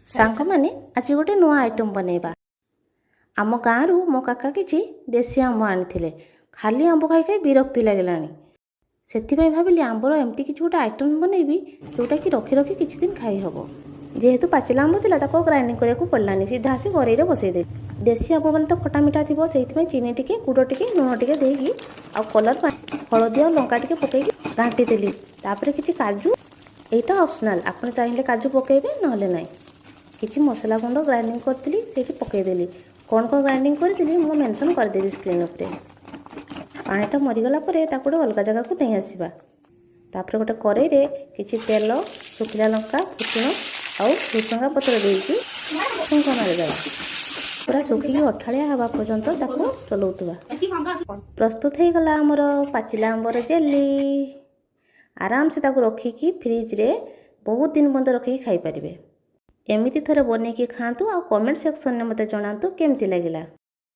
ସାଙ୍ଗମାନେ ଆଜି ଗୋଟେ ନୂଆ ଆଇଟମ୍ ବନେଇବା। ଆମ ଗାଁରୁ ମୋ କାକା କିଛି ଦେଶୀ ଆମ୍ବ ଆଣିଥିଲେ। ଖାଲି ଆମ୍ବ ଖାଇ ଖାଇ ବିରକ୍ତି ଲାଗିଲାଣି। ସେଥିପାଇଁ ଭାବିଲି ଆମ୍ବର ଏମିତି କିଛି ଗୋଟେ ଆଇଟମ୍ ବନେଇବି ଯେଉଁଟାକି ରଖି ରଖି କିଛି ଦିନ ଖାଇ ହେବ। ଯେହେତୁ ପାଚିଲା ଆମ୍ବ ଥିଲା ତାକୁ ଗ୍ରାଇଣ୍ଡିଙ୍ଗ କରିବାକୁ ପଡ଼ିଲାନି, ସିଧା ଆସି କରେଇରେ ବସେଇଦେଲି। ଦେଶୀ ଆମ୍ବ ମାନେ ତ ଖଟା ମିଠା ଥିବ, ସେଇଥିପାଇଁ ଚିନି ଟିକେ, ଗୁଡ଼ ଟିକେ, ଲୁଣ ଟିକେ ଦେଇକି ଆଉ କଲର୍ ପାଣି, ହଳଦୀ ଆଉ ଲଙ୍କା ଟିକେ ପକେଇକି ଘାଣ୍ଟି ଦେଲି। ତାପରେ କିଛି କାଜୁ, ଏଇଟା ଅପସନାଲ୍, ଆପଣ ଚାହିଁଲେ କାଜୁ ପକେଇବେ ନହେଲେ ନାହିଁ। କିଛି ମସଲା ଗୁଣ୍ଡ ଗ୍ରାଇଣ୍ଡିଙ୍ଗ କରିଥିଲି ସେଇଠି ପକେଇଦେଲି। କ'ଣ ଗ୍ରାଇଣ୍ଡିଙ୍ଗ କରିଥିଲି ମୁଁ ମେନସନ୍ କରିଦେବି ସ୍କ୍ରିନ୍ ଉପରେ। ପାଣିଟା ମରିଗଲା ପରେ ତାକୁ ଗୋଟେ ଅଲଗା ଜାଗାକୁ ନେଇ ଆସିବା। ତାପରେ ଗୋଟେ କରେଇରେ କିଛି ତେଲ, ଶୁଖିଲା ଲଙ୍କା, ଫୁଟଣ ଆଉ ଭୃସଙ୍ଗା ପତ୍ର ଦେଇକି ଛୁଙ୍କ ମାରିଦେବା। ପୁରା ଶୁଖିକି ଅଠାଳିଆ ହେବା ପର୍ଯ୍ୟନ୍ତ ତାକୁ ଚଲାଉଥିବା। ପ୍ରସ୍ତୁତ ହେଇଗଲା ଆମର ପାଚିଲା ଆମ୍ବର ଜେଲି। ଆରାମସେ ତାକୁ ରଖିକି ଫ୍ରିଜରେ ବହୁତ ଦିନ ପର୍ଯ୍ୟନ୍ତ ରଖିକି ଖାଇପାରିବେ। ଏମିତି ଥରେ ବନେଇକି ଖାଆନ୍ତୁ ଆଉ କମେଣ୍ଟ ସେକ୍ସନରେ ମୋତେ ଜଣାନ୍ତୁ କେମିତି ଲାଗିଲା।